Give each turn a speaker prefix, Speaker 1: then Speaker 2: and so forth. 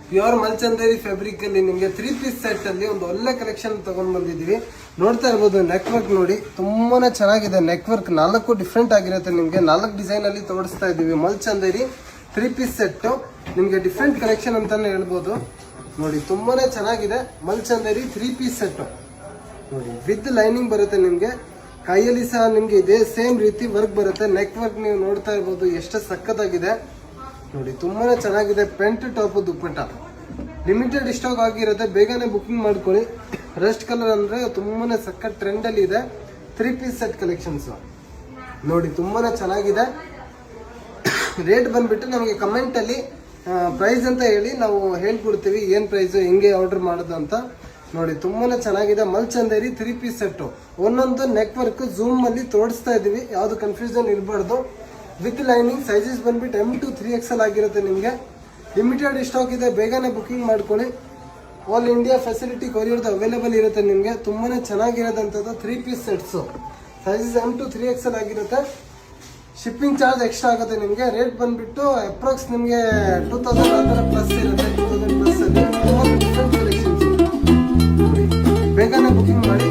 Speaker 1: Pure ಮಲ್ಚಂದೇರಿ fabric ಅಲ್ಲಿ ನಿಮಗೆ 3 piece set ಅಲ್ಲಿ ಒಂದು ಒಳ್ಳೆ ಕಲೆಕ್ಷನ್ ತಗೊಂಡ್ ಬಂದಿದೀವಿ. ನೋಡ್ತಾ ಇರ್ಬೋದು ನೆಕ್ ವರ್ಕ್ ನೋಡಿ ತುಂಬಾನೇ ಚೆನ್ನಾಗಿದೆ. ನೆಕ್ ವರ್ಕ್ 4 ಡಿಫ್ರೆಂಟ್ ಆಗಿರುತ್ತೆ. ನಿಮಗೆ 4 ಡಿಸೈನ್ ಅಲ್ಲಿ ತೋರಿಸ್ತಾ ಇದೀವಿ. ಮಲ್ಚಂದೇರಿ 3 ಪೀಸ್ ಸೆಟ್ ನಿಮಗೆ ಡಿಫ್ರೆಂಟ್ ಕಲೆಕ್ಷನ್ ಅಂತಾನೆ ಹೇಳ್ಬೋದು. ನೋಡಿ ತುಂಬಾನೇ ಚೆನ್ನಾಗಿದೆ. ಮಲ್ಚಂದೇರಿ 3 ಪೀಸ್ ಸೆಟ್ ನೋಡಿ ವಿತ್ ಲೈನಿಂಗ್ ಬರುತ್ತೆ. ನಿಮಗೆ ಕೈಯಲ್ಲಿ ಸಹ ನಿಮ್ಗೆ ಇದೇ ಸೇಮ್ ರೀತಿ ವರ್ಕ್ ಬರುತ್ತೆ. ನೆಕ್ ವರ್ಕ್ ನೀವು ನೋಡ್ತಾ ಇರ್ಬೋದು ಎಷ್ಟು ಸಖತ್ತಾಗಿದೆ ನೋಡಿ. ತುಂಬಾನೇ ಚೆನ್ನಾಗಿದೆ. ಪೆಂಟ್ ಟಾಪ್ ದುಪ್ಪಟ್ಟ ಲಿಮಿಟೆಡ್ ಸ್ಟಾಕ್ ಆಗಿರುತ್ತೆ. ಬೇಗನೆ ಬುಕಿಂಗ್ ಮಾಡ್ಕೊಳ್ಳಿ. ರಸ್ಟ್ ಕಲರ್ ಅಂದ್ರೆ ತುಂಬಾನೇ ಸಖತ್ ಟ್ರೆಂಡ್ ಅಲ್ಲಿ ಇದೆ. 3 ಪೀಸ್ ಸೆಟ್ ಕಲೆಕ್ಷನ್ಸ್ ನೋಡಿ ತುಂಬಾನೇ ಚೆನ್ನಾಗಿದೆ. ರೇಟ್ ಬಂದ್ಬಿಟ್ಟು ನಮಗೆ ಕಮೆಂಟ್ ಅಲ್ಲಿ ಪ್ರೈಸ್ ಅಂತ ಹೇಳಿ ನಾವು ಹೇಳ್ಕೊಡ್ತೀವಿ ಏನ್ ಪ್ರೈಸ್ ಹೆಂಗೆ ಆರ್ಡರ್ ಮಾಡೋದು ಅಂತ. ನೋಡಿ ತುಂಬಾನೇ ಚೆನ್ನಾಗಿದೆ. ಮಲ್ಚಂದೇರಿ 3 ಪೀಸ್ ಸೆಟ್ ಒಂದೊಂದು ನೆಕ್ ವರ್ಕ್ ಝೂಮ್ ಅಲ್ಲಿ ತೋರಿಸ್ತಾ ಇದೀವಿ. ಯಾವ್ದು ಕನ್ಫ್ಯೂಷನ್ ಇರಬಾರ್ದು. ವಿತ್ ಲೈನಿಂಗ್ ಸೈಜಸ್ ಬಂದ್ಬಿಟ್ಟು M to 3XL ಆಗಿರುತ್ತೆ. ನಿಮಗೆ ಲಿಮಿಟೆಡ್ ಸ್ಟಾಕ್ ಇದೆ. ಬೇಗನೆ ಬುಕಿಂಗ್ ಮಾಡ್ಕೊಳ್ಳಿ. ಆಲ್ ಇಂಡಿಯಾ ಫೆಸಿಲಿಟಿ ಕೊರಿಯರ್ದು ಅವೈಲೇಬಲ್ ಇರುತ್ತೆ. ನಿಮಗೆ ತುಂಬಾನೇ ಚೆನ್ನಾಗಿರೋದಂಥದ್ದು 3 piece sets sizes M to 3XL ಆಗಿರುತ್ತೆ. ಶಿಪ್ಪಿಂಗ್ ಚಾರ್ಜ್ ಎಕ್ಸ್ಟ್ರಾ ಆಗುತ್ತೆ. ನಿಮಗೆ ರೇಟ್ ಬಂದ್ಬಿಟ್ಟು ಅಪ್ರಾಕ್ಸ್ ನಿಮಗೆ 2000 ಆ ಥರ ಪ್ಲಸ್ ಇರುತ್ತೆ. 2000 ಪ್ಲಸ್ ಅಲ್ಲಿ ಡಿಫ್ರೆಂಟ್ ಕಲೆಕ್ಷನ್ಸ್ ಬೇಗನೆ ಬುಕಿಂಗ್ ಮಾಡಿ.